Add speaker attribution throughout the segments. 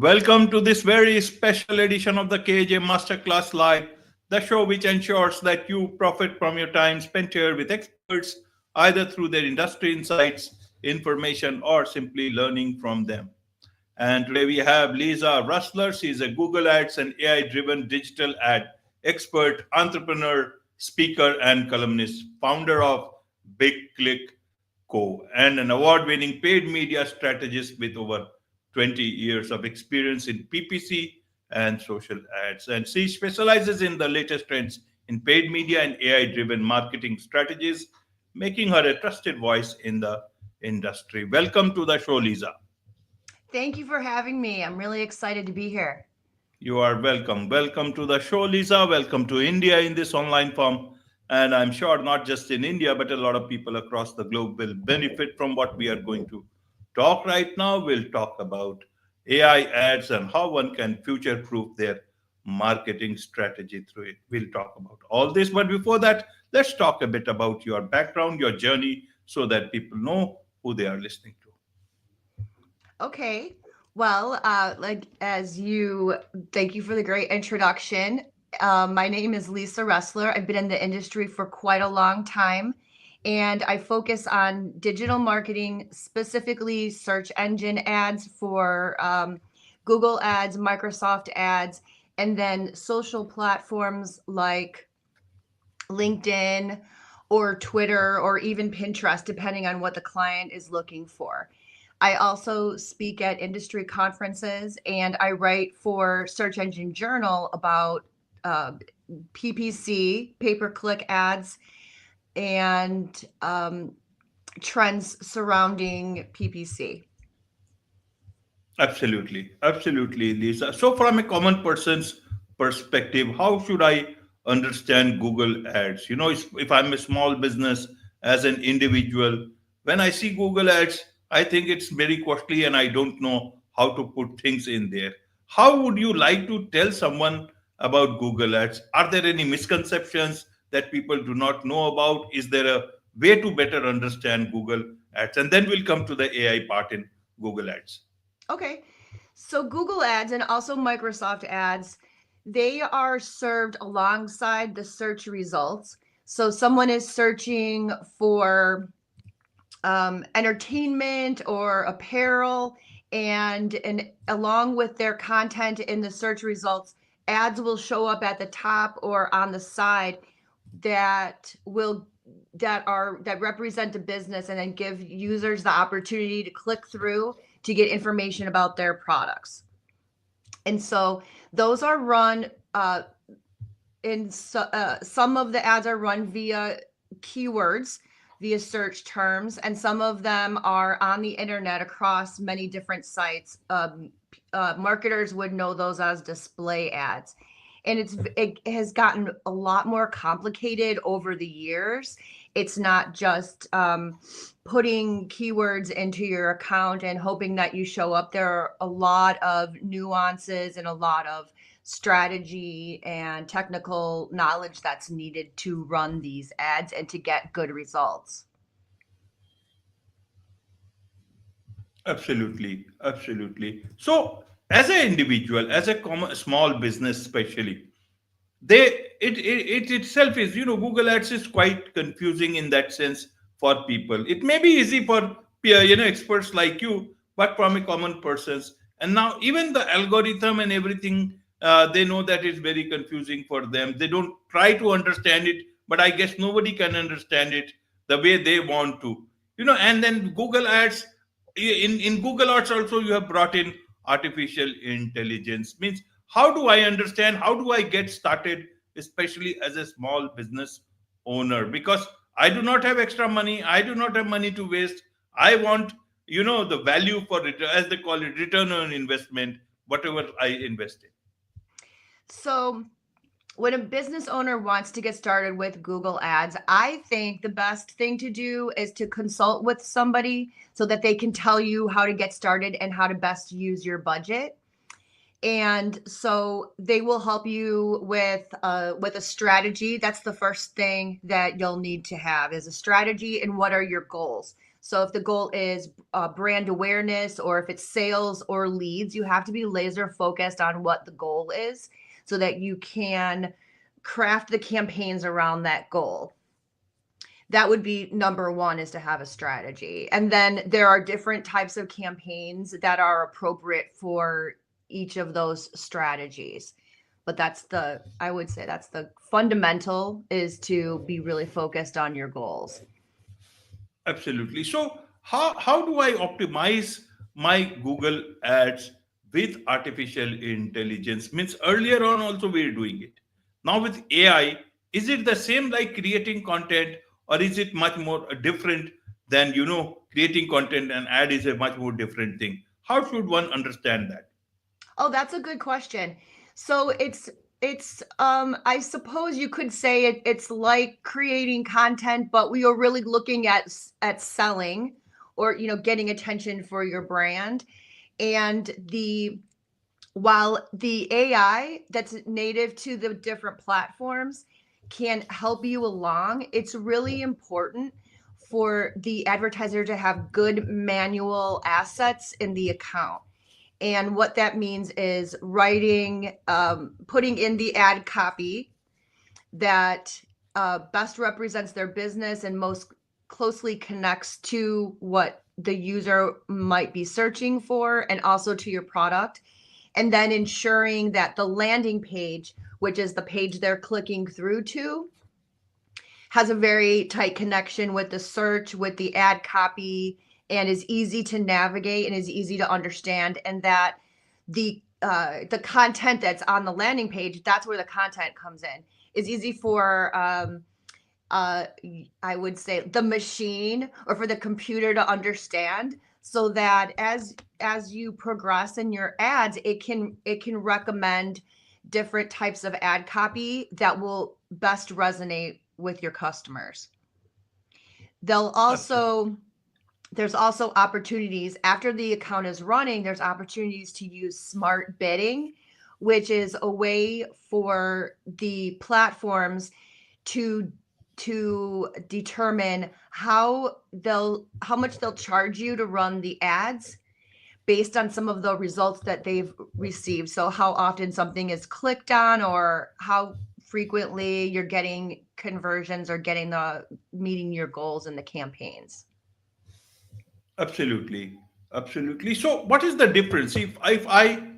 Speaker 1: Welcome to this very special edition of the KJ Masterclass Live, the show which ensures that you profit from your time spent here with experts, either through their industry insights, information, or simply learning from them. And today we have Lisa Raehsler. She is a Google Ads and AI driven digital ad expert, entrepreneur, speaker, and columnist, founder of Big Click Co., and an award winning paid media strategist with over 20 years of experience in PPC and social ads. And she specializes in the latest trends in paid media and AI driven marketing strategies, making her a trusted voice in the industry. Welcome to the show, Lisa.
Speaker 2: Thank you for having me. I'm really excited to be here.
Speaker 1: You are welcome. Welcome to the show, Lisa. Welcome to India in this online form. And I'm sure not just in India, but a lot of people across the globe will benefit from what we are going to talk right now. We'll talk about AI ads and how one can future proof their marketing strategy through it. We'll talk about all this. But before that, let's talk a bit about your background, your journey, so that people know who they are listening to.
Speaker 2: Okay. Well, thank you for the great introduction. My name is Lisa Raehsler. I've been in the industry for quite a long time, and I focus on digital marketing, specifically search engine ads for Google ads, Microsoft ads, and then social platforms like LinkedIn or Twitter or even Pinterest, depending on what the client is looking for. I also speak at industry conferences and I write for Search Engine Journal about PPC, pay-per-click ads, and trends surrounding PPC.
Speaker 1: Absolutely, Lisa. So, from a common person's perspective, how should I understand Google Ads? If I'm a small business as an individual, when I see Google Ads, I think it's very costly and I don't know how to put things in there. How would you like to tell someone about Google Ads? Are there any misconceptions that people do not know about? Is there a way to better understand Google Ads? And then we'll come to the AI part in Google Ads.
Speaker 2: Okay. So Google ads and also Microsoft ads, they are served alongside the search results. So someone is searching for entertainment or apparel, and along with their content in the search results, ads will show up at the top or on the side that will that represent the business and then give users the opportunity to click through to get information about their products. And so those are run some of the ads are run via keywords, via search terms, and some of them are on the internet across many different sites. Marketers would know those as display ads. And it has gotten a lot more complicated over the years. It's not just putting keywords into your account and hoping that you show up. There are a lot of nuances and a lot of strategy and technical knowledge that's needed to run these ads and to get good results.
Speaker 1: Absolutely. So, as an individual, as a small business, especially, it itself is, Google Ads is quite confusing in that sense for people. It may be easy for experts like you, but from a common persons. And now even the algorithm and everything, they know that it's very confusing for them. They don't try to understand it, but I guess nobody can understand it the way they want to. And then Google Ads, in Google Ads also you have brought in artificial intelligence. Means, how do I understand, how do I get started, especially as a small business owner? Because I do not have extra money, I do not have money to waste. I want, the value for it, as they call it, return on investment, whatever I invest in.
Speaker 2: So when a business owner wants to get started with Google Ads, I think the best thing to do is to consult with somebody so that they can tell you how to get started and how to best use your budget. And so they will help you with a strategy. That's the first thing that you'll need to have, is a strategy and what are your goals. So if the goal is brand awareness, or if it's sales or leads, you have to be laser focused on what the goal is so that you can craft the campaigns around that goal. That would be number one, is to have a strategy. And then there are different types of campaigns that are appropriate for each of those strategies. But I would say that's the fundamental, is to be really focused on your goals.
Speaker 1: Absolutely. So how do I optimize my Google ads with artificial intelligence? Means earlier on also we are doing it. Now with AI, is it the same like creating content, or is it much more different than creating content and ad is a much more different thing? How should one understand that?
Speaker 2: Oh, that's a good question. So I suppose you could say it's like creating content, but we are really looking at selling, or getting attention for your brand. And the while the AI that's native to the different platforms can help you along, it's really important for the advertiser to have good manual assets in the account. And what that means is putting in the ad copy that best represents their business and most closely connects to what the user might be searching for, and also to your product. And then ensuring that the landing page, which is the page they're clicking through to, has a very tight connection with the search, with the ad copy, and is easy to navigate and is easy to understand. And that the content that's on the landing page, that's where the content comes in, is easy for I would say the machine, or for the computer, to understand, so that as you progress in your ads, it can recommend different types of ad copy that will best resonate with your customers. They'll
Speaker 1: Absolutely.
Speaker 2: also There's also opportunities after the account is running. There's opportunities to use smart bidding, which is a way for the platforms to determine how much they'll charge you to run the ads based on some of the results that they've received. So how often something is clicked on, or how frequently you're getting conversions, or meeting your goals in the campaigns.
Speaker 1: Absolutely. Absolutely. So what is the difference if I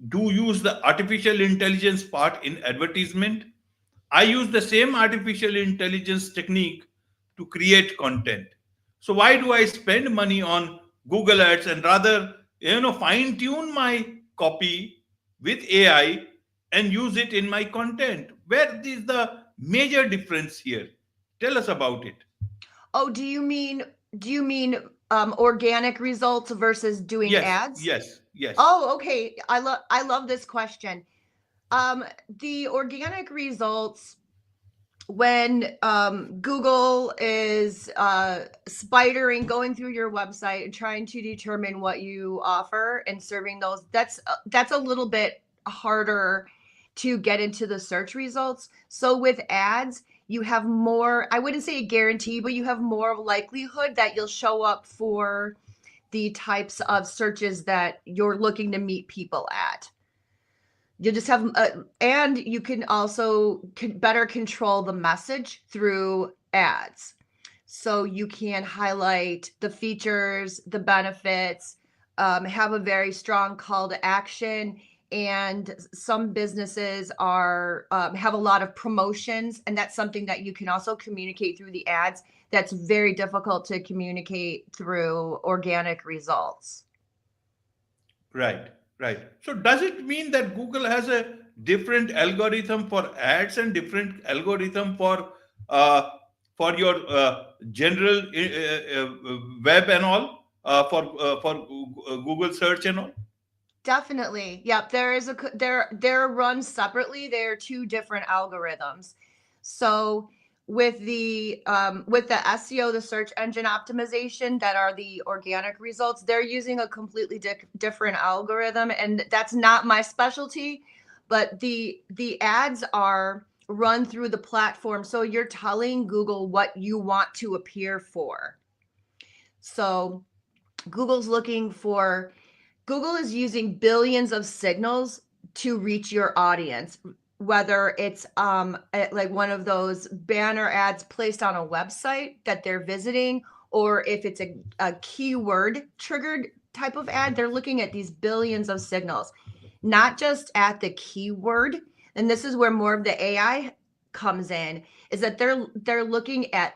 Speaker 1: do use the artificial intelligence part in advertisement? I use the same artificial intelligence technique to create content. So why do I spend money on Google Ads and rather fine tune my copy with AI and use it in my content? Where is the major difference here? Tell us about it.
Speaker 2: Oh, do you mean organic results versus doing
Speaker 1: Yes,
Speaker 2: ads?
Speaker 1: yes, yes.
Speaker 2: Oh, okay. I love this question. The organic results, when Google is spidering, going through your website and trying to determine what you offer and serving those, that's a little bit harder to get into the search results. So with ads, you have more, I wouldn't say a guarantee, but you have more likelihood that you'll show up for the types of searches that you're looking to meet people at. You just have, and you can also better control the message through ads. So you can highlight the features, the benefits, have a very strong call to action. And some businesses have a lot of promotions, and that's something that you can also communicate through the ads. That's very difficult to communicate through organic results.
Speaker 1: Right, right. So does it mean that Google has a different algorithm for ads and different algorithm uh, for your general web and all for Google search and all?
Speaker 2: Definitely. Yep. There is they're run separately. They're two different algorithms. So with the SEO, the search engine optimization, that are the organic results, they're using a completely different algorithm, and that's not my specialty. But the ads are run through the platform, so you're telling Google what you want to appear for. So Google's looking for Google is using billions of signals to reach your audience, whether it's like one of those banner ads placed on a website that they're visiting, or if it's a keyword triggered type of ad. They're looking at these billions of signals, not just at the keyword. And this is where more of the AI comes in, is that they're looking at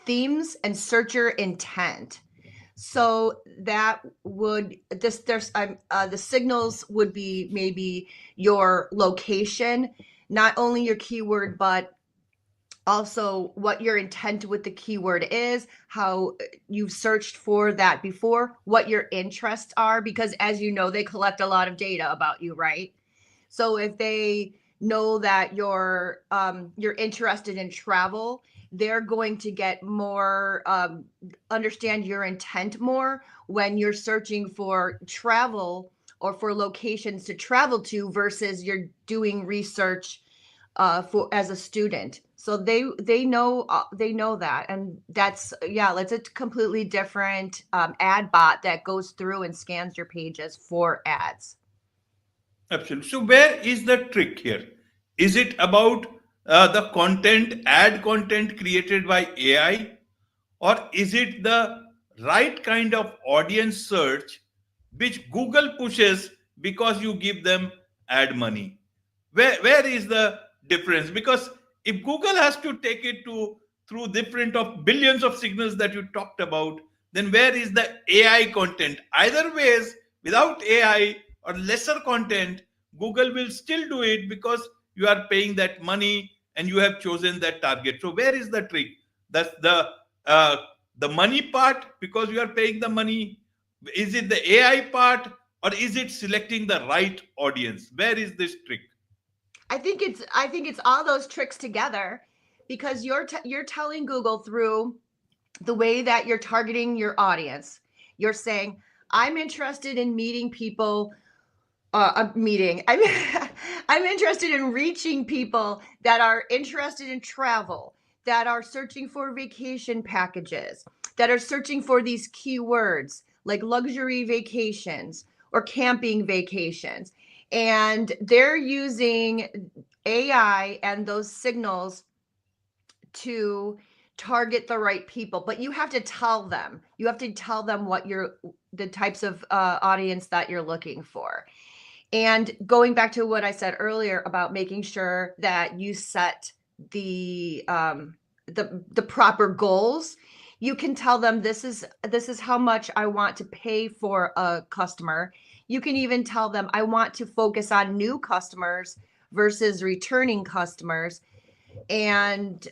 Speaker 2: themes and searcher intent. So that would this there's the signals would be maybe your location, not only your keyword, but also what your intent with the keyword is, how you've searched for that before, what your interests are, because as you know, they collect a lot of data about you, right? So if they know that you're interested in travel, they're going to get more understand your intent more when you're searching for travel or for locations to travel to versus you're doing research for as a student. So they know that, and that's a completely different ad bot that goes through and scans your pages for ads.
Speaker 1: Absolutely. So, where is the trick here? Is it about the content, ad content created by AI, or is it the right kind of audience search which Google pushes because you give them ad money? Where is the difference? Because if Google has to take it to through different of billions of signals that you talked about, then where is the AI content? Either ways, without AI or lesser content, Google will still do it because you are paying that money and you have chosen that target. So where is the trick? That's uh, the money part because you are paying the money. Is it the AI part, or is it selecting the right audience? Where is this trick?
Speaker 2: I think it's all those tricks together, because you're telling Google through the way that you're targeting your audience. You're saying, I'm interested in meeting people, a meeting. I'm interested in reaching people that are interested in travel, that are searching for vacation packages, that are searching for these keywords like luxury vacations or camping vacations. And they're using AI and those signals to target the right people, but you have to tell them. You have to tell them what you're the types of audience that you're looking for. And going back to what I said earlier about making sure that you set the the proper goals, you can tell them this is how much I want to pay for a customer. You can even tell them I want to focus on new customers versus returning customers. And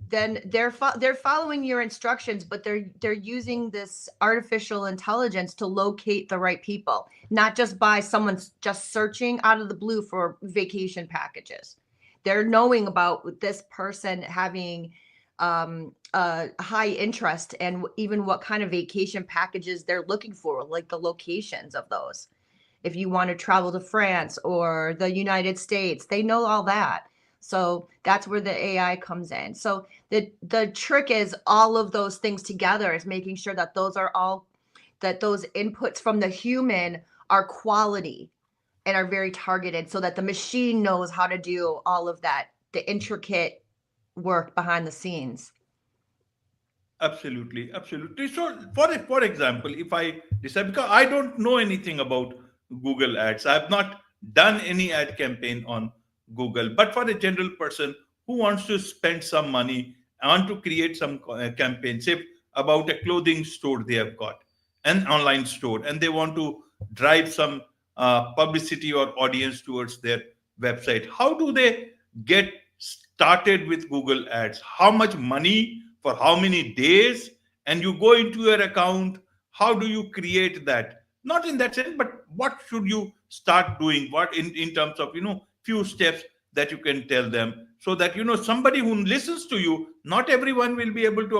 Speaker 2: then they're following your instructions, but they're using this artificial intelligence to locate the right people, not just by someone's just searching out of the blue for vacation packages. They're knowing about this person having a high interest, and even what kind of vacation packages they're looking for, like the locations of those. If you want to travel to France or the United States, they know all that. So that's where the AI comes in. So the trick is all of those things together, is making sure that those inputs from the human are quality and are very targeted, so that the machine knows how to do all of that, the intricate work behind the scenes.
Speaker 1: Absolutely, absolutely. So, for example, if I decide, because I don't know anything about Google Ads, I have not done any ad campaign on Google. But for a general person who wants to spend some money and to create some campaign, say about a clothing store they have got, an online store, and they want to drive some publicity or audience towards their website, how do they get started with Google Ads? How much money for how many days? And you go into your account. How do you create that? Not in that sense, but what should you start doing? What in terms of few steps that you can tell them, so that somebody who listens to you, not everyone will be able to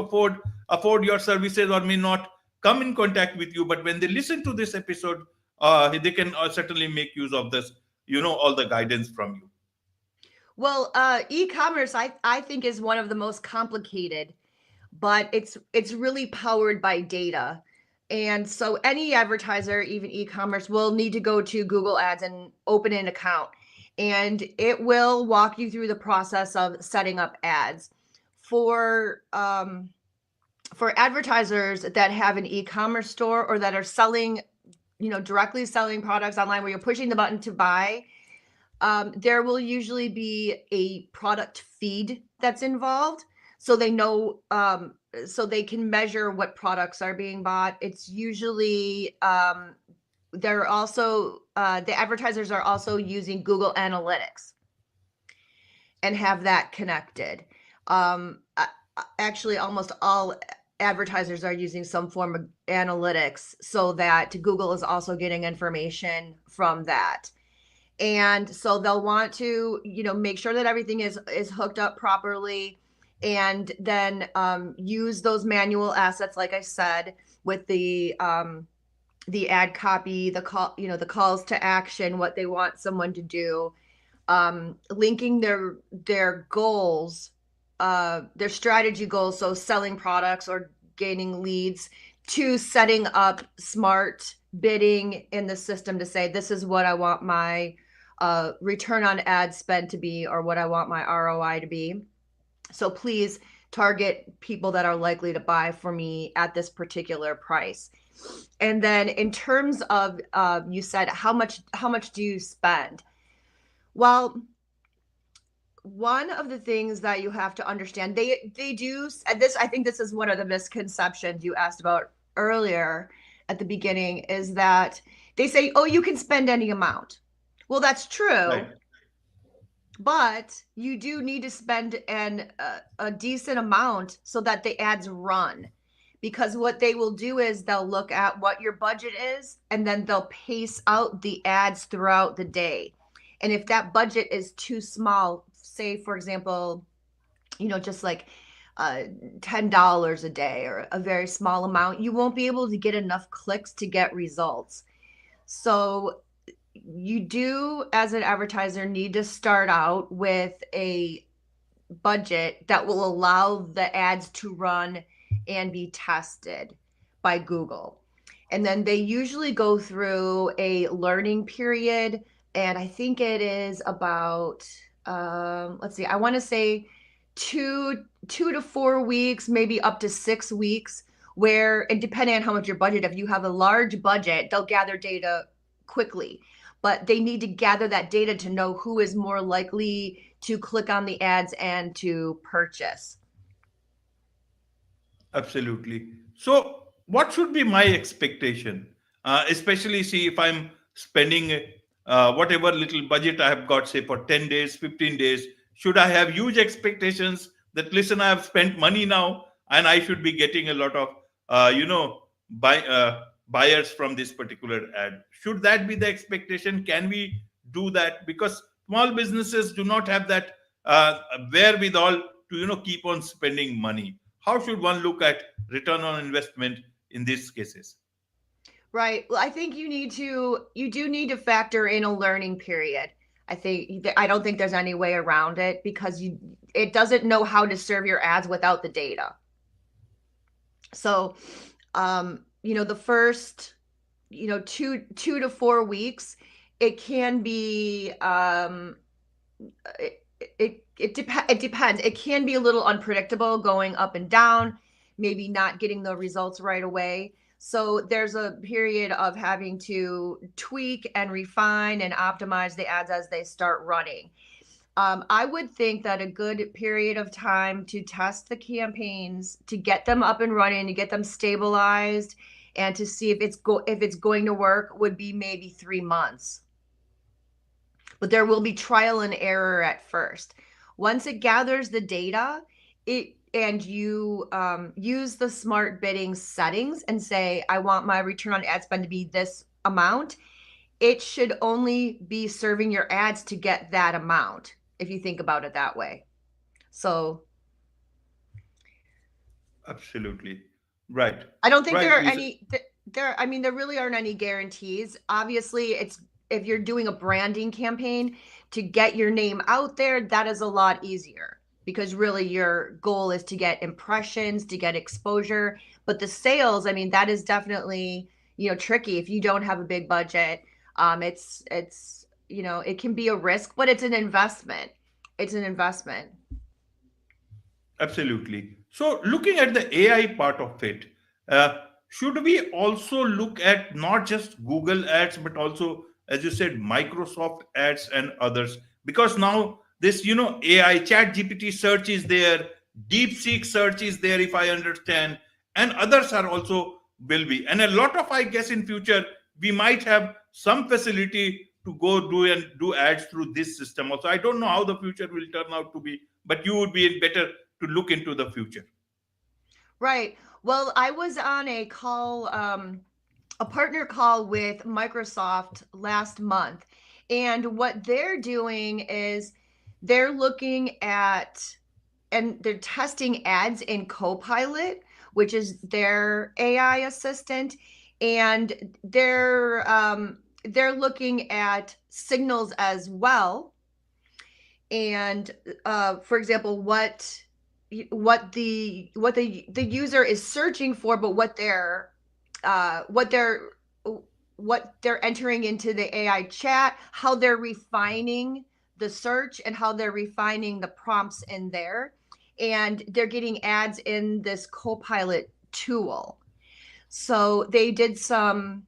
Speaker 1: afford your services or may not come in contact with you, but when they listen to this episode, they can certainly make use of this, all the guidance from you.
Speaker 2: Well, e-commerce, I think, is one of the most complicated, but it's really powered by data. And so any advertiser, even e-commerce, will need to go to Google Ads and open an account. And it will walk you through the process of setting up ads. For advertisers that have an e-commerce store or that are selling, directly selling products online where you're pushing the button to buy, there will usually be a product feed that's involved, so they know, so they can measure what products are being bought. It's usually, they're also, the advertisers are also using Google Analytics and have that connected. Actually, almost all advertisers are using some form of analytics, so that Google is also getting information from that. And so they'll want to, make sure that everything is hooked up properly, and then use those manual assets, like I said, with the ad copy, the call, the calls to action, what they want someone to do, linking their goals, their strategy goals, so selling products or gaining leads, to setting up smart bidding in the system to say, this is what I want my return on ad spend to be, or what I want my ROI to be. So please target people that are likely to buy for me at this particular price. And then in terms of, you said, how much do you spend? Well, one of the things that you have to understand, they do, and this, I think this is one of the misconceptions you asked about earlier at the beginning, is that they say, oh, you can spend any amount. Well, that's true,
Speaker 1: Right.
Speaker 2: but you do need to spend a decent amount so that the ads run. Because what they will do is they'll look at what your budget is, and then they'll pace out the ads throughout the day. And if that budget is too small, say, for example, just like $10 a day or a very small amount, you won't be able to get enough clicks to get results. So you do, as an advertiser, need to start out with a budget that will allow the ads to run and be tested by Google. And then they usually go through a learning period. And I think it is about, let's see, I want to say two to 4 weeks, maybe up to 6 weeks, where, and depending on how much your budget, if you have a large budget, they'll gather data quickly. But they need to gather that data to know who is more likely to click on the ads and to purchase.
Speaker 1: Absolutely. So, what should be my expectation? Especially, see, if I'm spending whatever little budget I have got, say, for 10 days, 15 days, should I have huge expectations that, listen, I have spent money now and I should be getting a lot of, buyers from this particular ad? Should that be the expectation? Can we do that? Because small businesses do not have that wherewithal to, keep on spending money. How should one look at return on investment in these cases?
Speaker 2: Right. Well, I think you do need to factor in a learning period. I don't think there's any way around it, because it doesn't know how to serve your ads without the data. So, the first, 2 to 4 weeks, it can be, it depends. It can be a little unpredictable, going up and down, maybe not getting the results right away. So there's a period of having to tweak and refine and optimize the ads as they start running. I would think that a good period of time to test the campaigns, to get them up and running, to get them stabilized, and to see if it's going to work, would be maybe 3 months. But there will be trial and error at first. Once it gathers the data, and you use the smart bidding settings and say, I want my return on ad spend to be this amount, it should only be serving your ads to get that amount, if you think about it that way. So
Speaker 1: Absolutely. Right.
Speaker 2: I don't think there
Speaker 1: Right,
Speaker 2: are
Speaker 1: Lisa.
Speaker 2: any I mean, there really aren't any guarantees. Obviously, it's, if you're doing a branding campaign to get your name out there, that is a lot easier. because really your goal is to get impressions, to get exposure. But the sales, I mean, that is definitely, tricky if you don't have a big budget. It's it can be a risk, but it's an investment. It's an investment.
Speaker 1: Absolutely. So, looking at the AI part of it, uh, should we also look at not just Google ads, but also, as you said, Microsoft ads and others? Because now this, AI, Chat GPT search is there, DeepSeek search is there, if I understand, and others are also will be. And a lot of, I guess, in future we might have some facility to go do ads through this system. Also, I don't know how the future will turn out to be, but you would be better to look into the future.
Speaker 2: Right. Well, I was on a partner call with Microsoft last month. And what they're doing is they're looking at and they're testing ads in Copilot, which is their AI assistant, and they're looking at signals as well. And for example, what the user is searching for, but uh, what they're what they're entering into the AI chat, how they're refining the search and how they're refining the prompts in there. And they're getting ads in this Copilot tool. So they did um,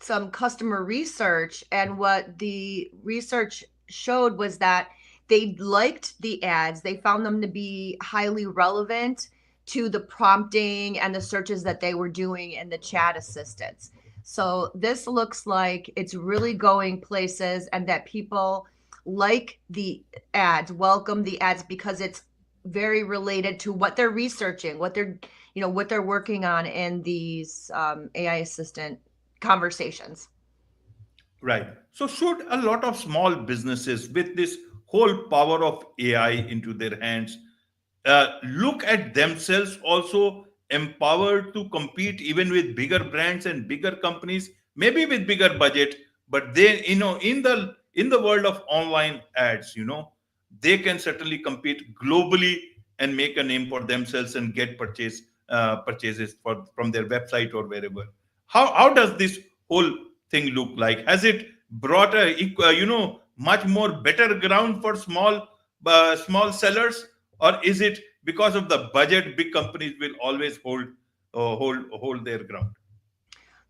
Speaker 2: some customer research, and what the research showed was that they liked the ads. They found them to be highly relevant to the prompting and the searches that they were doing in the chat assistants. So this looks like it's really going places, and that people like the ads, welcome the ads, because it's very related to what they're researching, what they're working on in these AI assistant conversations.
Speaker 1: Right. So, should a lot of small businesses with this whole power of AI into their hands look at themselves also empowered to compete even with bigger brands and bigger companies, maybe with bigger budget, but they, in the world of online ads, they can certainly compete globally and make a name for themselves and get purchases from their website or wherever. How does this whole thing look like? Has it brought much more better ground for small sellers, or is it because of the budget big companies will always hold their ground?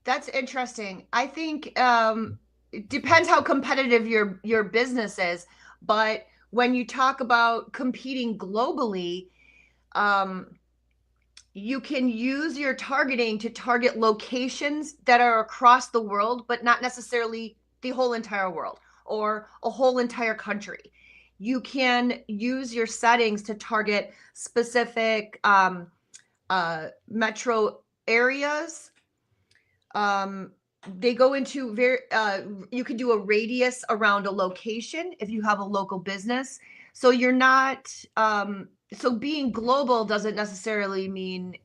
Speaker 2: That's interesting. I think it depends how competitive your business is, but when you talk about competing globally, um, you can use your targeting to target locations that are across the world, but not necessarily the whole entire world or a whole entire country. You can use your settings to target specific metro areas. um they go into very you can do a radius around a location if you have a local business. So you're not so being global doesn't necessarily mean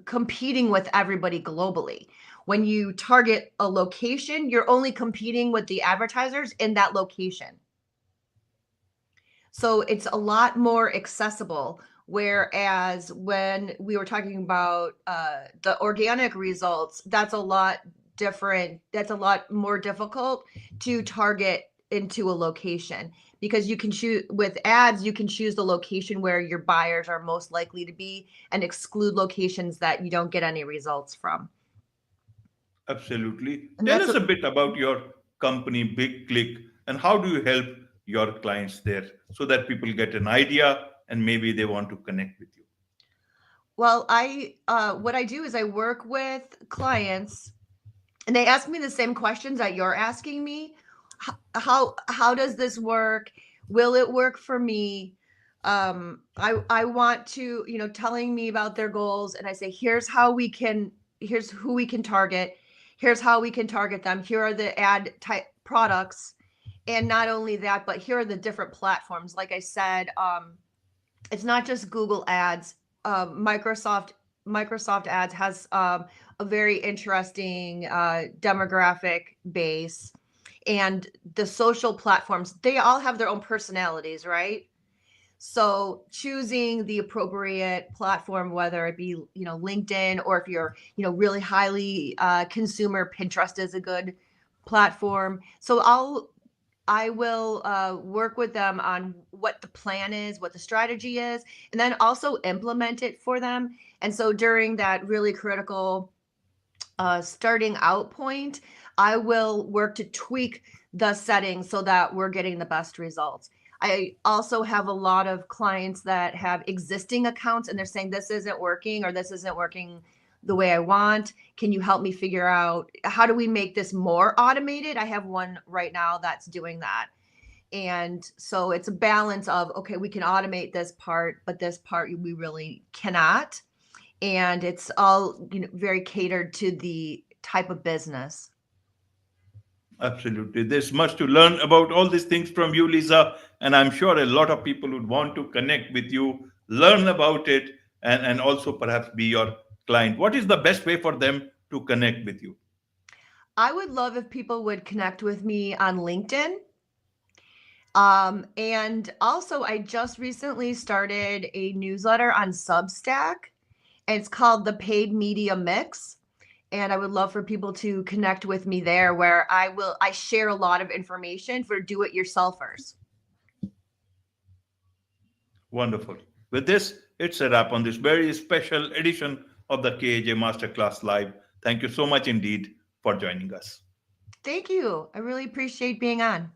Speaker 2: competing with everybody globally. When you target a location, you're only competing with the advertisers in that location. So it's a lot more accessible. Whereas when we were talking about the organic results, that's a lot different. That's a lot more difficult to target into a location, because you can choose with ads, you can choose the location where your buyers are most likely to be and exclude locations that you don't get any results from.
Speaker 1: Absolutely.
Speaker 2: And
Speaker 1: Tell
Speaker 2: that's
Speaker 1: us
Speaker 2: a,
Speaker 1: a bit about your company, Big Click, and how do you help your clients there so that people get an idea and maybe they want to connect with you.
Speaker 2: well, I what I do is I work with clients, and they ask me the same questions that you're asking me. How does this work? Will it work for me? I want to, telling me about their goals, and I say, here's who we can target, here's how we can target them, here are the ad type products, and not only that, but here are the different platforms. Like I said, it's not just Google Ads. Microsoft Ads has a very interesting demographic base, and the social platforms, they all have their own personalities, right? So choosing the appropriate platform, whether it be, LinkedIn, or if you're, really highly consumer, Pinterest is a good platform. So I will work with them on what the plan is, what the strategy is, and then also implement it for them. And so during that really critical starting out point, I will work to tweak the settings so that we're getting the best results. I also have a lot of clients that have existing accounts and they're saying this isn't working, or this isn't working the way I want. Can you help me figure out how do we make this more automated? I have one right now that's doing that. And so it's a balance of, okay, we can automate this part, but this part we really cannot. And it's all, very catered to the type of business.
Speaker 1: Absolutely. There's much to learn about all these things from you, Lisa. And I'm sure a lot of people would want to connect with you, learn about it, and also perhaps be your client. What is the best way for them to connect with you?
Speaker 2: I would love if people would connect with me on LinkedIn. And also, I just recently started a newsletter on Substack, and it's called the Paid Media Mix. And I would love for people to connect with me there, where I share a lot of information for do-it-yourselfers.
Speaker 1: Wonderful. With this, it's a wrap on this very special edition of the KAJ Masterclass Live. Thank you so much indeed for joining us.
Speaker 2: Thank you. I really appreciate being on.